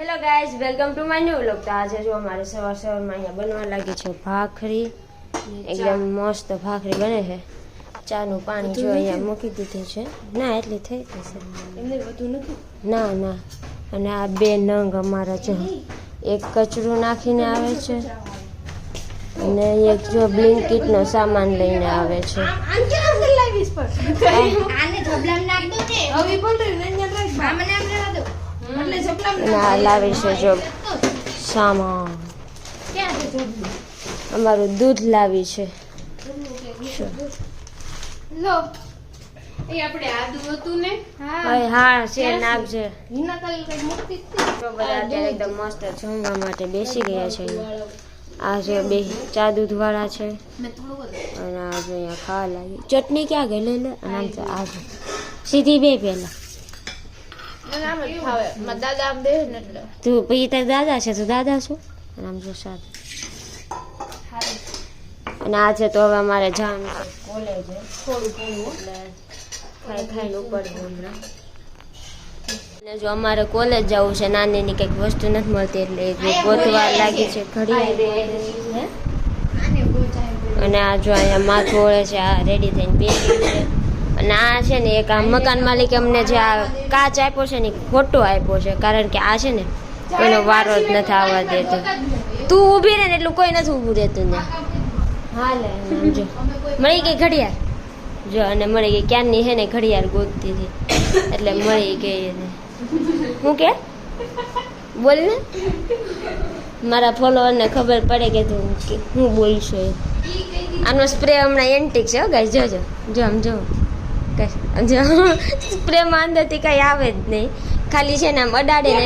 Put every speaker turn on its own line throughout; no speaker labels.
Hello guys, welcome to my new vlog. તો આજે જો અમારે સવારમાં અહીંયા બનવા લાગી છે ભાખરી. એકદમ મસ્ત ભાખરી બને છે. ચાનું પાણી જો અહીંયા મૂકી દીધું છે. ના એટલી થઈ જશે,
એમને વધુ નથી.
ના ના. અને આ બે નંગ અમારા જો એક કચરું નાખીને આવે છે અને એક જો બ્લિંકિટનો સામાન લઈને આવે છે. ના લાવી છે જો સામાન. અમારું દૂધ લાવી છે.
લો એ આપણે આદુ હતું ને.
હા છે નાખજે.
હિના કાલે કઈ મૂકતી
તો બધા અત્યારે એકદમ મસ્ત જમવા માટે બેસી ગયા છે. આ છે બે ચા દૂધ વાળા છે
મેં થોડું
અને આ જો અહીંયા ખાવા લાગી. ચટણી ક્યાં ગઈ? લઈ લે. અને આમ તો આ છે સીધી બે પેલા.
આમ જ ખાવે મારા દાદા આમ બેહે ને એટલે
તું પછી તાર દાદા છે તો દાદા છું. અને આમ જો સાત. અને આ છે તો હવે અમારે જવાનું છે કોલેજ.
થોડું થોડું
એટલે ખાઈ ખાઈને ઉપર હમણાં. અને જો અમારે કોલેજ જવું છે, નાનીની કંઈક વસ્તુ નથી મળતી એટલે ગોતવા લાગી છે ઘડિયાળ. અને આ જો અહીંયા માથું ઓળે છે, આ રેડી થઈને બેસી છે. અને આ છે ને એક આ મકાન માલિક અમને જે આ કાચ આપ્યો છે ને ખોટો આપ્યો છે, કારણ કે આ છે ને કોઈનો વારો જ નથી આવવા દેતો. તું ઊભી રહે ને એટલું કોઈ નથી ઊભું રહેતું ને. હા લે જો મળી ગઈ ઘડિયાળ જો. અને મળી ગઈ ક્યારની છે ને ઘડિયાળ ગોતતી હતી એટલે મળી ગઈ એને. હું કે બોલ ને, મારા ફોલોવરને ખબર પડે કે તું હું બોલશું એ. આનો સ્પ્રે હમણાં એન્ટિક છે ગાઈસ, જોજો જો આમ જો જો સ્પ્રેમાં અંદરથી કંઈ આવે જ નહીં, ખાલી છે ને આમ અડાડે ને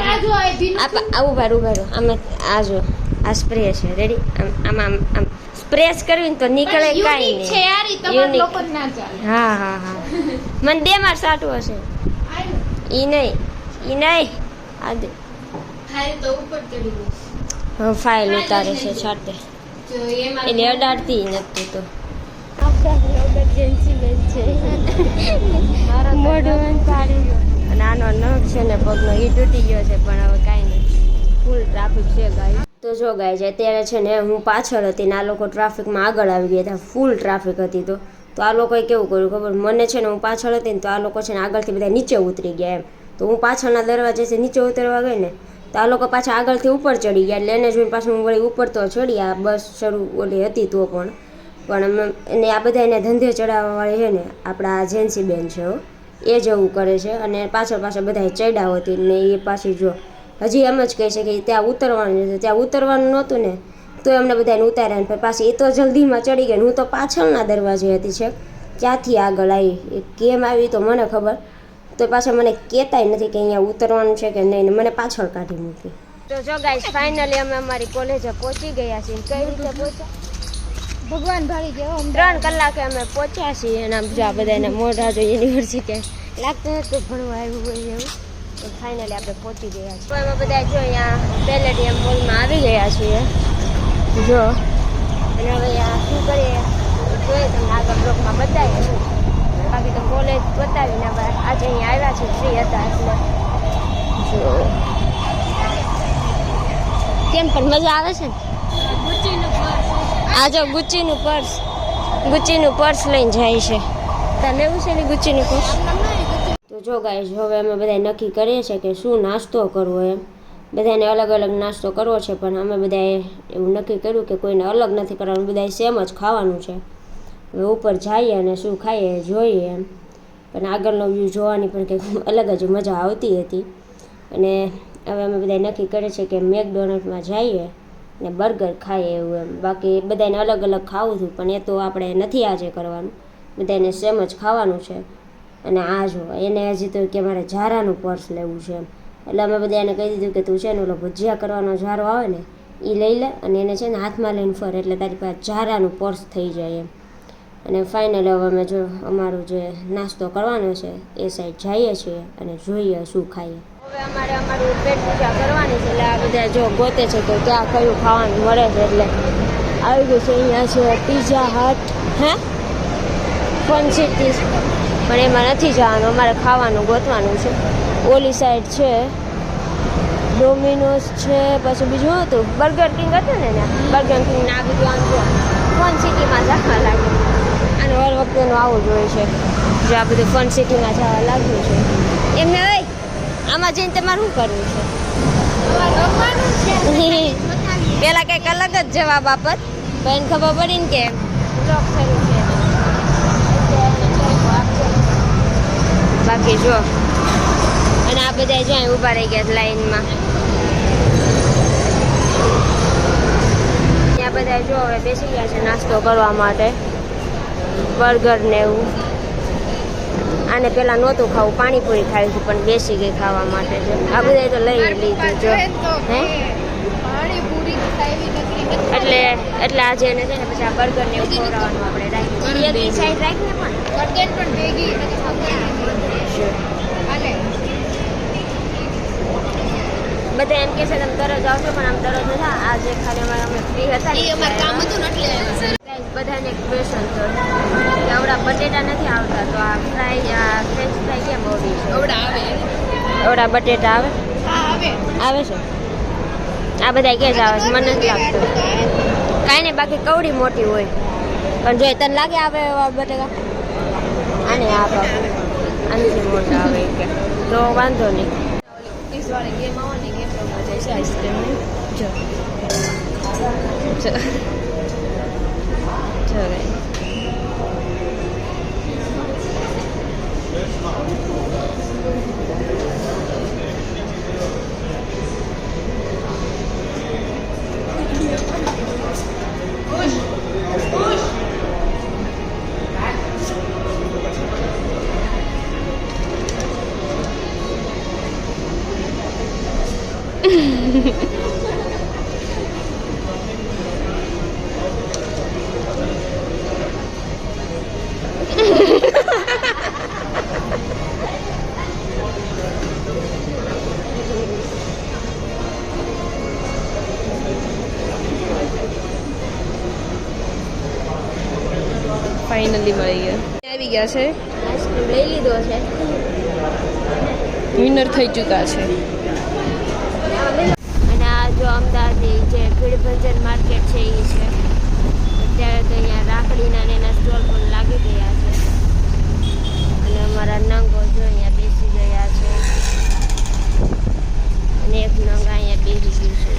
ઉભા ઉભા આમાં આ જો આ સ્પ્રે છે રેડી. આમ આમ આમ સ્પ્રેસ કરવી ને તો નીકળે કાંઈ નહીં. હા હા હા મને બે માર સાટું હશે. ઈ નહીં આ દે. હા ફાઇલ ઉતારે છે છાટે એટલે અડાડતી નથી. તો નાનો નખ છે ને પગનો એ તૂટી ગયો છે, પણ હવે કાંઈ નહીં, ફૂલ ટ્રાફિક છે ગાય. તો જો ગાય છે અત્યારે છે ને હું પાછળ હતી ને આ લોકો ટ્રાફિકમાં આગળ આવી ગયા હતા. ફૂલ ટ્રાફિક હતી. તો આ લોકોએ કેવું કર્યું ખબર? મને છે ને હું પાછળ હતી ને તો આ લોકો છે ને આગળથી બધા નીચે ઉતરી ગયા એમ. તો હું પાછળના દરવાજેથી નીચે ઉતરવા ગઈ ને તો આ લોકો પાછા આગળથી ઉપર ચડી ગયા. એટલે એને જોઈને પાછું હું વળી ઉપર તો ચડી. આ બસ શરૂ ઓલી હતી તો પણ એને આ બધા એને ધંધે ચડાવવાવાળી છે ને આપણા જેન્સી બેન છે એ જવું કરે છે. અને પાછળ બધા ચડ્યા હતી ને એ પાછી જો હજી એમ જ કહે છે કે ત્યાં ઉતરવાનું છે. ત્યાં ઉતરવાનું નહોતું ને તો એમને બધાને ઉતાર્યા ને પાછી એ તો જલ્દીમાં ચડી ગઈ. હું તો પાછળના દરવાજે હતી છે, ક્યાંથી આગળ આવી એ કેમ આવી તો મને ખબર. તો પાછા મને કહેતાય નથી કે અહીંયા ઉતરવાનું છે કે નહીં, મને પાછળ કાઢી મૂકી. તો જો ગાઈસ ફાઇનલી અમે અમારી કોલેજે પહોંચી ગયા છીએ. કઈ રીતે પહોંચ્યા?
ભગવાન ભાળી ગયો.
3 કલાકે અમે પહોંચ્યા છીએ. અને આમ જો આ બધાને મોઢા જો યુનિવર્સિટી લાગતું હતું ભણવા આવ્યું હોય એવું. તો ફાઇનલી આપણે પહોંચી ગયા છીએ. અમે બધા જો અહીંયા પેલેડિયમ મોલમાં આવી ગયા છીએ જો. અને હવે અહીંયા શું કરીએ જોઈએ તમને આગળ બ્લોગમાં બતાવીએ. બાકી તો કોલેજ બતાવીને હવે આજે અહીંયા આવ્યા છીએ, ફ્રી હતા એટલે જો. કેમ પણ મજા આવે છે ને? આ જો ગુચ્ચીનું પર્સ લઈને જાય છે. તાર લેવું છે ને ગુચ્ચીનું પર્સ? તો જો ગાઈસ હવે અમે બધા નક્કી કરીએ છીએ કે શું નાસ્તો કરવો એમ. બધાને અલગ અલગ નાસ્તો કરવો છે, પણ અમે બધાએ એવું નક્કી કર્યું કે કોઈને અલગ નથી કરવાનું, બધાએ સેમ જ ખાવાનું છે. હવે ઉપર જઈએ અને શું ખાઈએ જોઈએ એમ. પણ આગળનો વ્યૂ જોવાની પણ કંઈક અલગ જ મજા આવતી હતી. અને હવે અમે બધા નક્કી કરીએ છીએ કે મેકડોનલ્ડમાં જઈએ ને બર્ગર ખાઈએ એવું એમ. બાકી બધાને અલગ અલગ ખાવું હતું પણ એ તો આપણે નથી આજે કરવાનું, બધાને સેમ જ ખાવાનું છે. અને આ જો એને હજી તો કે મારે ઝારાનું પર્સ લેવું છે એમ. એટલે અમે બધા એને કહી દીધું કે તું છે ને ઓલો ભજીયા કરવાનો ઝારો આવે ને એ લઈ લે અને એને છે ને હાથમાં લઈને ફર એટલે તારી પાસે ઝારાનું પર્સ થઈ જાય એમ. અને ફાઇનલી હવે અમે જો અમારું જે નાસ્તો કરવાનો છે એ સાઈડ જઈએ છીએ અને જોઈએ શું ખાઈએ. હવે અમારું પેટ પૂજા કરવાની છે એટલે આ બધા જો ગોતે છે કે ક્યાં કયું ખાવાનું મળે છે. એટલે આવી ગયું છે અહીંયા છે પિઝા હટ, હે ફન સિટી, પણ એમાં નથી જવાનું, અમારે ખાવાનું ગોતવાનું છે. ઓલી સાઈડ છે ડોમિનોઝ છે, પછી બીજું શું હતું, બર્ગર કિંગ હતું ને ત્યાં, બર્ગર કિંગ ને આ બધું આમ જો ફન સિટીમાં જવા લાગે. અને હર વખતેનું આવું જ હોય છે, જો આ બધું ફન સિટીમાં જવા લાગ્યું છે. એમને હોય આમાં જઈને તમારે શું કરવું છે? પેલા કંઈક અલગ જ જવાબ આપત, પણ એને ખબર પડી ને કે બ્લોક થયું છે. બાકી જો અને આ બધા જો અહીં ઊભા રહી ગયા લાઈનમાં. ત્યાં બધા જો હવે બેસી ગયા છે નાસ્તો કરવા માટે, બર્ગર ને એવું. આને પેલા નહોતું ખાવું, પાણીપુરી ખાવી છે, પણ બેસી ગઈ ખાવા માટે. જો આ બધા તો લઈ લીધું જો હે એટલે આજે એને છે ને પછી આ બર્ગર ને એવું ખવડાવવાનું આપણે રાખી એક સાઈડ રાખીને પણ ભેગી બધા એમ કે છે તમે તરત આવશો, પણ આમ તરત નથી. આજે ખાલી અમે ફ્રી હતા ને કામ હતું ને એટલે બધાને એક ક્વેશ્ચન હતો કે આવડા બટેટા નથી આવતા, તો આ ફ્રાય આ ફ્રેન્ચ ફ્રાય કેમ આવડી છે? આવડા બટેટા આવે છે. આ બધા કે જ આવે છે, મને નથી લાગતું. કાંઈ નહીં, બાકી કવડી મોટી હોય. પણ જો તને લાગે આવે એવા બટેકા? આને આ બાપુ આનાથી મોટા આવે કે તો વાંધો નહીં. ગેમ આવવાની ગેમ રમવા જાય છે આઈસ્ક્રીમની. જો
ફાઇનલી મળી ગયા, આવી ગયા છે,
આઈસ્ક્રીમ લઈ લીધો છે,
વિનર થઈ ચૂક્યા છે.
અને આ જો અમદાવાદની જે ભીડભંજન માર્કેટ છે એ છે. અત્યારે તો અહીંયા રાખડીના ને એના સ્ટોલ પણ લાગી ગયા છે. અને અમારા નંગો જો અહીંયા બેસી ગયા છે, અને એક નંગ અહીંયા બેસી ગયું છે.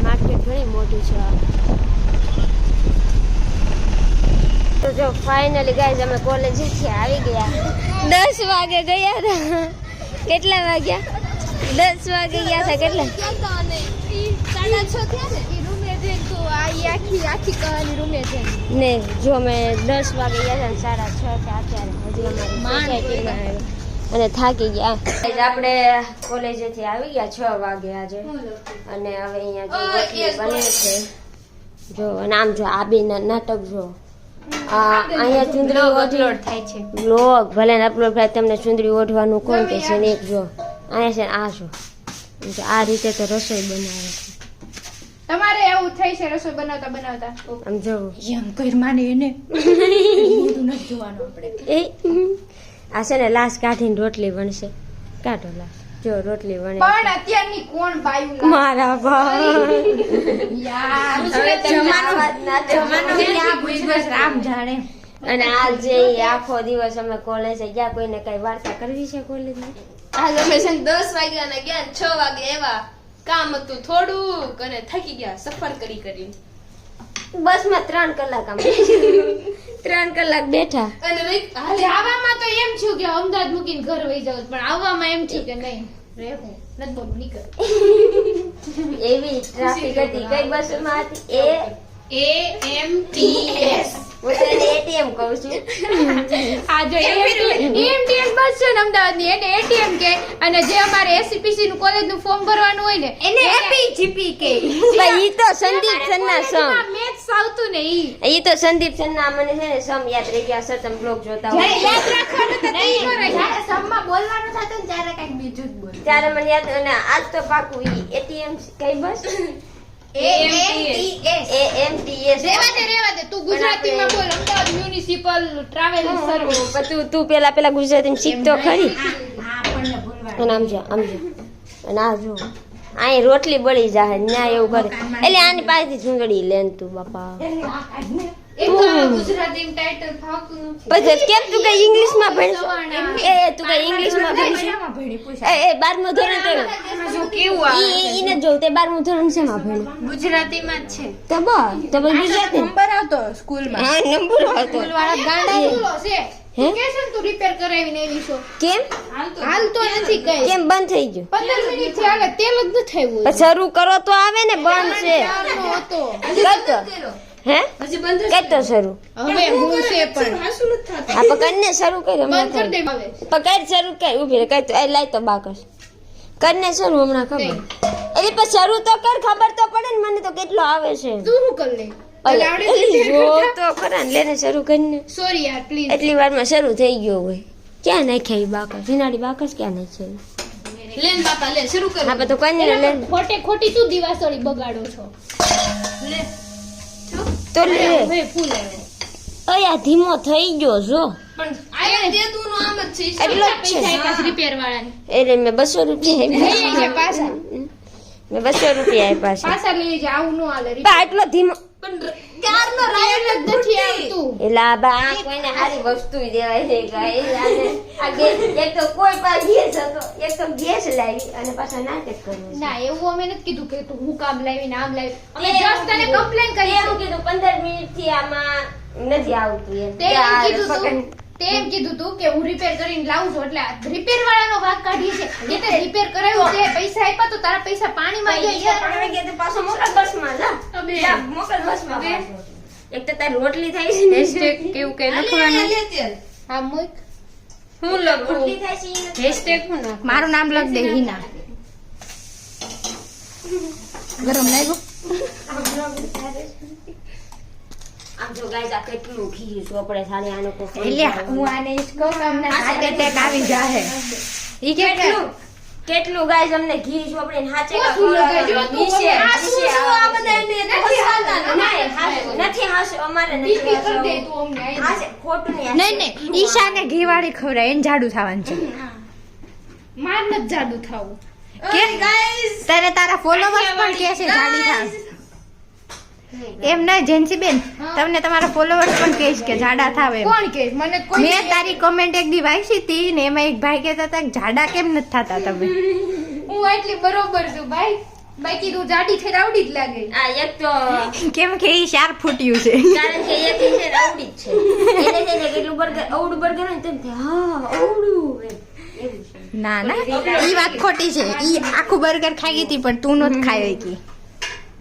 માર્કેટ ઘણી મોટી છે. તો જો ફાઇનલી ગાઈઝ અમે કોલેજેથી આવી ગયા. 10 વાગે ગયા હતા. કેટલા વાગ્યા? 10 વાગે ગયા હતા. કેટલા?
6:30
ને જો અમે 10 વાગે ગયા હતા, 6:30 અત્યારે હજી અમારી સોસાયટીમાં આવ્યા અને થાકી ગયા. આપણે કોલેજેથી આવી ગયા 6 વાગે આજે. અને હવે અહીંયા જો બને છે જો, અને આમ જો આ બે નાટક જો અહીંયા ચુંદડી અપલોડ થાય છે, બ્લોગ ભલે અપલોડ થાય, તમને ચુંદડી ઓઢવાનું કોણ કે છે ને? એક જો અહીંયા છે આ જો આ રીતે તો રસોઈ બનાવે છે.
તમારે એવું થઈ છે રસોઈ બનાવતા બનાવતા?
આમ જવું
એમ કઈ માને એને બધું નથી જોવાનું આપણે.
એ આ છે ને લાશ કાઢીને રોટલી બનશે. કાઢો લાશ, જો રોટલી બને.
પણ અત્યારની કોણ બાયું
મારા બા
યાર રામ જાણે.
અને આજે આખો દિવસ અમે કોલેજ ગયા. કોઈને કઈ વાર્તા કરવી છે કોલેજની?
આજ અમે છે 10 વાગ્યાના ગયા, 6 વાગે એવા કામ હતું થોડુંક અને થાકી ગયા સફર કરી કરી.
બસમાં 3 કલાક આમ 3 કલાક બેઠા.
અને આવવામાં તો એમ થયું કે અમદાવાદ મૂકીને ઘર વહી જાવ, પણ આવવામાં એમ થયું કે નહીં રહેવું નથી, બોલું નીકળ.
એવી ટ્રાફિક હતી. કઈ બસમાં હતી?
AMTS.
હું તને ATM કહું છું.
આ જો AMTS બસ છે ને અમદાવાદની, એને ATM કે. અને જે અમારે SCPC નું કોલેજ નું ફોર્મ ભરવાનું હોય ને એને APGP કે.
ભાઈ ઈ તો સંદીપ સન્ના સમ
મેથ્સ આવતું ને
ઈ તો સંદીપ સન્ના મને છે ને સમ યાદ રહી ગયા. સર તમે બ્લોગ જોતા હોય
યાદ રાખવાનું તો નહીં કરે. જ્યારે સમમાં બોલવાનું થતું ને ત્યારે કંઈક બીજું જ બોલ.
ત્યારે મને યાદ. અને આજ તો પાકું ઈ ATM કઈ બસ AMTS.
રેવા દે તું ગુજરાતીમાં બોલ. Ahmedabad municipal travel service.
તું પેલા ગુજરાતીમાં શીખતો ખરી.
હા પણ
અને આમ જો અને આ જો અહીં રોટલી બળી જાય ન્યા એવું કરે એટલે આની પાસેથી ચૂંદડી લેન તું બાપા પછી કેમ તું કઈ ઇંગ્લિશમાં ભણશો એ તું કઈ ઇંગ્લિશમાં ભણશો એ 12મું ધોરણ ઈને જોઉં તે 12મું ધોરણ શેમાં ભણ્યું
ગુજરાતીમાં જ છે
તો બસ ગુજરાતી
નંબર આવતો સ્કૂલમાં
હા નંબર હતો
સ્કૂલ વાળા ગાંડા છે
હે?
કે છે ને તું રિપેર કરાવીને આવી છો
કેમ
હાલતો નથી કઈ
કેમ બંધ થઈ ગયું
15 મિનિટ થી હાલે તેલ જ ન થયું
પછી શરૂ કરો તો આવે ને બંધ છે
હતો
કરતો હે કઈ તો શરૂ
હવે હું છે પણ
આ પકડને શરૂ કરી હમણાં
બંધ કરી દે
થાય.
હવે
પકડ શરૂ કરી ઉભી રહે કઈ તો એ લાય તો બાકસ કરને શરૂ હમણાં ખબર એટલે પછી શરૂ તો કર ખબર તો પડે ને મને તો કેટલો આવે છે
તું શું કર લે
અલે, જો તો ખરા ને લેને શરૂ કરીને
સોરી યાર પ્લીઝ
એટલી વારમાં શરૂ થઈ ગયો હોય ક્યાં નાખ્યા ઈ બાકસ ઝીનાડી બાકસ ક્યાં નાખ્યા
લેન બાપા લે શરૂ કર
હા તો કઈ લે
ખોટે ખોટી તું દિવાસળી બગાડો છો લે
તો લે
હવે ફૂલ આવે
અય આ ધીમો થઈ ગયો જો
પણ આયા દે તું નો આમ જ છે
એટલો જ છે.
પૈસા આપ્યા રિપેર વાળાને
એટલે મેં 200 રૂપિયા
લઈ છે પાછા
મેં 200 રૂપિયા આપ્યા છે
પાછા લઈ જા આવું નો હાલે
પણ આટલો ધીમો
પણ ક્યારનો રાયલ જ નથી આવતું
એટલે આ બા આ કોઈને સારી વસ્તુ દેવાય છે ગાઈસ આ ગેસ એક તો કોઈ પાસે ગેસ હતો એક તો ગેસ લાવી અને પાછા નાટક કરવું
ના એવું અમે નથી કીધું કે તું હું કામ લાવી ને આમ લાવી અમે
તે
જસ્ટ તને કમ્પ્લેન કરી
એમ કીધું 15 મિનિટ થી આમાં નથી આવતું એમ
તે એમ કીધું તું તે એમ કીધું તું કે હું રિપેર કરીને લાવું છું એટલે રિપેર વાળાનો ભાગ કાઢી છે એ તે રિપેર કરાવ્યું છે પૈસા આપ્યા તો તારા પૈસા પાણીમાં ગયા યાર
પાણી ગયા તો પાછો મોકલ બસમાં જા
અબે.
જા, મોકલ બસમાં પાછો. એક તો તારી રોટલી થાય છે ને
કેવું કઈ લખવાનું હા મુક હું લખું
રોટલી થાય છે ઈ નથી.
હેશટેગ હું નાખ મારું નામ લખ દે હિના ગરમ લાગ્યું
આમ જો ગાઈસ આ કેટલું ઘી ચોપડે સાડી આનો કોક
એટલે હું આને ઈજ કહું કે અમને હાર્ટ એટેક આવી જાહે ઈ
કેટલું કેટલું ગાઈસ અમને ઘી ચોપડે ને હાચે કા
ઓછું લગાડજો, તું
નીચે
આ
નીચે આ બધાને નથી હાસું નથી હાસું અમારે નથી
બીપી કરી દે
હાસું
તું અમને
હાસે ખોટું નહીં
નહીં નહીં ઈશાને ઘી વાળી ખવડાય એને જાડુ થવાનું છે માર નથી જાડુ થાવું કેમ તને તારા ફોલોવર્સ પણ કહે છે જાડી થાવ એમ નહીં જેન્સી બેન તમને તમારા ફોલોવર્સ પણ કહે છે કે જાડા થાવ એમ કોણ કહે મને કોઈ મેં તારી કમેન્ટ એક દી વાંચી હતી ને એમાં એક ભાઈ કહેતા હતા કે જાડા કેમ નથી થતા તમે હું એટલી બરોબર છું ભાઈ બાકી તું જાડી થઈ રાવડી જ લાગે
આ એક તો
કેમ કે ઈ શાર્પ ફૂટ્યું છે
કારણ કે એક છે રાવડી જ છે એને છે ને કેટલું બર્ગર અવડું બર્ગર હોય ને તેમ થાય, હા અવડું એમ. એવું છે
ના ના ઈ વાત ખોટી છે ઈ આખું બર્ગર ખાઈ ગઈ હતી પણ તું નહોત ખાઈ ગઈ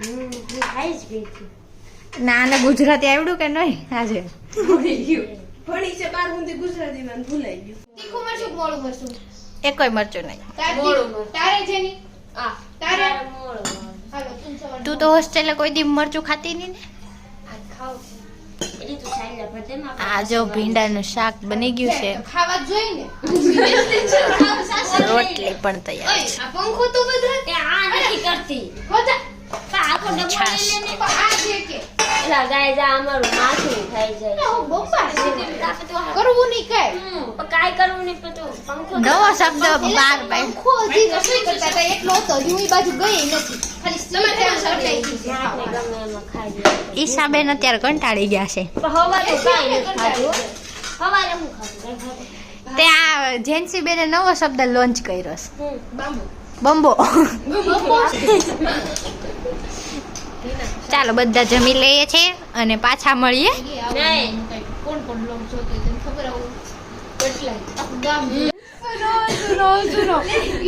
હું ખાઈ જ ગઈ હતી.
ના ને ગુજરાતી આવડ્યું કે નહીં આજે
ભણી છે 12 સુધી ગુજરાતીમાં ને ભૂલાઈ ગયું.
તીખું મરચું મોળું મરચું
એકોય મરચું નહીં.
મોળું મરચું.
તારે જેની
આ
તારે
મોળું મોળું.
હાલો તું સવાર
તું તો હોસ્ટેલે કોઈ દી મરચું ખાતી નહીં ને?
આ ખાવ છું. એટલે તું સાઈલા ભટેમાં
આ જો ભીંડાનું શાક બની ગયું છે,
ખાવા જ જોઈએ ને
રોટલી પણ તૈયાર છે.
આ પંખો તો બધા
તે આ નથી કરતી
બધા
તા આખો ડબ્બો
છાશ.
લઈ લે ને.
આ છે કે
એલા ગાઈસ આ અમારું માથું ખાઈ જાય
ના, હું બમ્બા છે. કરવું નહીં કાંઈ.
પણ કાંઈ કરવું નહીં પણ તું પંખો
નવો શબ્દ બાર પાડ્યો.
પંખો હજી રસોઈ કરતા હતા એટલો હતો હજી હું ઈ બાજુ ગઈ નથી ખાલી સીધા સટાઈ ગઈ છે.
નાકને ગમે એમાં ખાઈ જાય.
ઈશાબેન અત્યારે કંટાળી ગયા છે.
પણ હવારે કાંઈ નથી ખાધું. હવારે હું ખાધું કાંઈ ખાધું.
તે આ જેન્સી બેને નવો શબ્દ લોન્ચ કર્યો છે,
બાંબુ.
બંબો.
બમ્બો.
ચાલો બધા જમી લઈએ છે અને પાછા મળીએ.
નહીં.
કોણ કોણ લોક જોતો હોય તને ખબર આવું કેટલાય આખું ગામ સુનો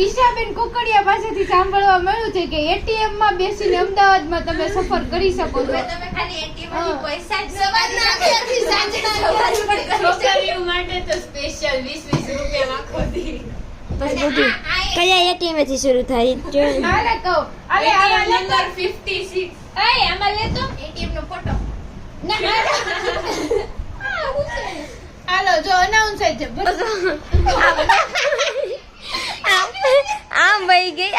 ઈશાબેન કોકડિયા પાસેથી સાંભળવા મળ્યું છે કે એટીએમ માં બેસીને અમદાવાદમાં તમે સફર કરી શકો છો તમે ખાલી એટીએમ ની પૈસા જ સવારના 11 થી સાંજના 11 પર છોકરીઓ માટે તો સ્પેશિયલ 20 રૂપિયા આખો દી
બસ બધું કયા એટીએમ થી શરૂ થાય જો
હાલે કહો અરે આવા નંબર 56 એ આમાં લે તો એટીએમ નો ફોટો ના હાલો જો અનાઉન્સ થઈ છે
આમ વહી ગઈ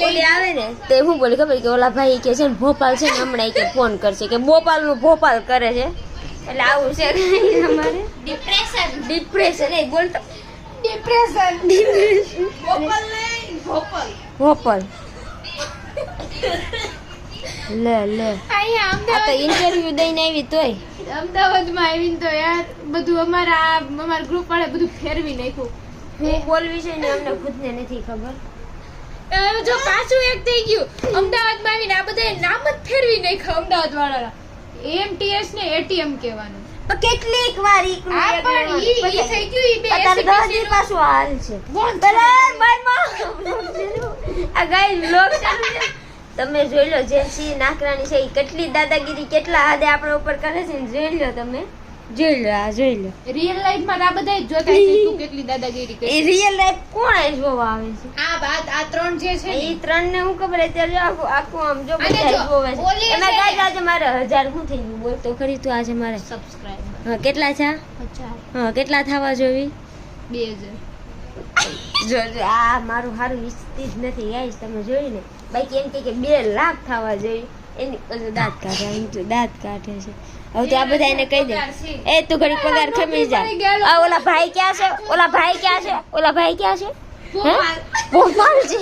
ઓલી આવે ને તે હું બોલી ખબર કે ઓલા ભાઈ કે છે ને ભોપાલ છે ને હમણાં કે ફોન કરશે કે ભોપાલ નું ભોપાલ કરે છે એટલે આવું છે અમારે ડિપ્રેશન એ બોલતો
ડિપ્રેશન
ભોપલ નહીં, ભોપલ.
ભોપલ લે લે
અહીંયા
આ તો
અમદાવાદ
ઇન્ટરવ્યુ દઈને આવી તોય
અમદાવાદમાં આવીને તો યાર બધું અમારા ગ્રુપ વાળા બધું ફેરવી નાખ્યું.
હું બોલવી છે ને અમને ખુદને નથી ખબર.
જો પાછું એક થઈ ગયું અમદાવાદમાં આવીને આ બધા નામ જ ફેરવી નાખ્યા અમદાવાદ વાળા. એમટીએસ ને એટીએમ કહેવાનું.
પણ કેટલીક વાર ઈકડું
આ
એક
પણ
વાર
ઈ
પછી
થઈ ગયું ઈ બે
અત્યારે
SBC
દસ દી
નું.
પાછું હાલ છે
કોણ
બરાબર બાયમાં આ ગાય લોક ચાલુ છે. તમે જોઈ લો જેન્સી નાકરાણી છે ઈ કેટલી દાદાગીરી કેટલા હાદે આપણા ઉપર કરે છે ને જોઈ લો તમે જોઈ લો આ જોઈ લો
રિયલ લાઈફ માં આ બધા જોતા છે તું કેટલી દાદાગીરી
એ
કરી.
રિયલ લાઈફ કોણ આ જોવા આવે છે
આ ત્રણ જે છે
એ ત્રણ ને હું ખબર અત્યારે જો આખું આમ જો
અને
બધા
જો,
જોવે છે
ઓલી
એમાં
છે.
ગાય આજે મારે 1000 શું થઈ ગયું બોલ તો ખરી તું આજે મારે
સબસ્ક્રાઇબ
હા કેટલા છે
50
હા કેટલા થવા જોવી
2000
જો જો, આ મારું હારું ઈચ્છતી જ નથી ગાઈસ તમે જોયું ને બાકી એમ કે 2 લાખ થવા જોઈએ એની ઓલું દાંત કાઢે એમ તો દાંત કાઢે છે હવે તો આ બધા એને કહી દે એ તું ઘડી પગાર ખમી જા આ ઓલા ભાઈ ક્યાં છે ઓલા ભાઈ ક્યાં છે ઓલા ભાઈ ક્યાં છે હે? ભોપાલ છે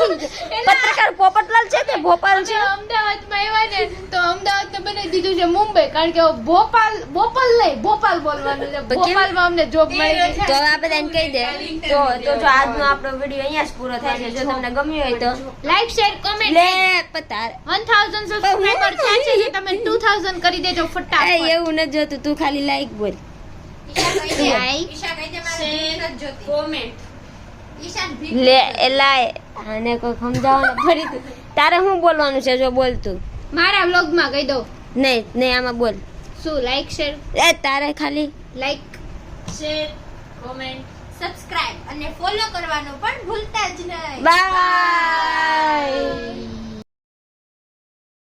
પત્રકાર પોપટલાલ છે કે ભોપાલ છે
અમદાવાદમાં આવ્યા ને તો અમદાવાદ બનાવી દીધું છે મુંબઈ કારણ કે ભોપાલ નહીં ભોપાલ બોલવાનું છે.
કેમ?
ભોપાલમાં અમને જોબ મળી ગઈ
તો હવે આ બધાને કહી દે તો જો આજનો આપણો વિડીયો અહીંયા જ પૂરો થાય છે જો તમને ગમ્યો હોય તો
લાઈક શેર કોમેન્ટ
લે પતાર
1000 સબસ્ક્રાઇબર થયા છે તો તમે 2000 કરી દેજો
એ
ફટાફટ.
એવું નથી જોતું તું ખાલી લાઈક બોલ લે એ લાય આને કોઈ સમજાવો ને ફરી તારે શું બોલવાનું છે જો બોલ તું
મારા વ્લોગમાં કહી દો
નહીં નહીં આમાં બોલ
શું લાઈક શેર
એ તારે ખાલી
લાઈક શેર કોમેન્ટ સબસ્ક્રાઇબ અને ફોલો કરવાનું પણ ભૂલતા જ નહીં.
બાય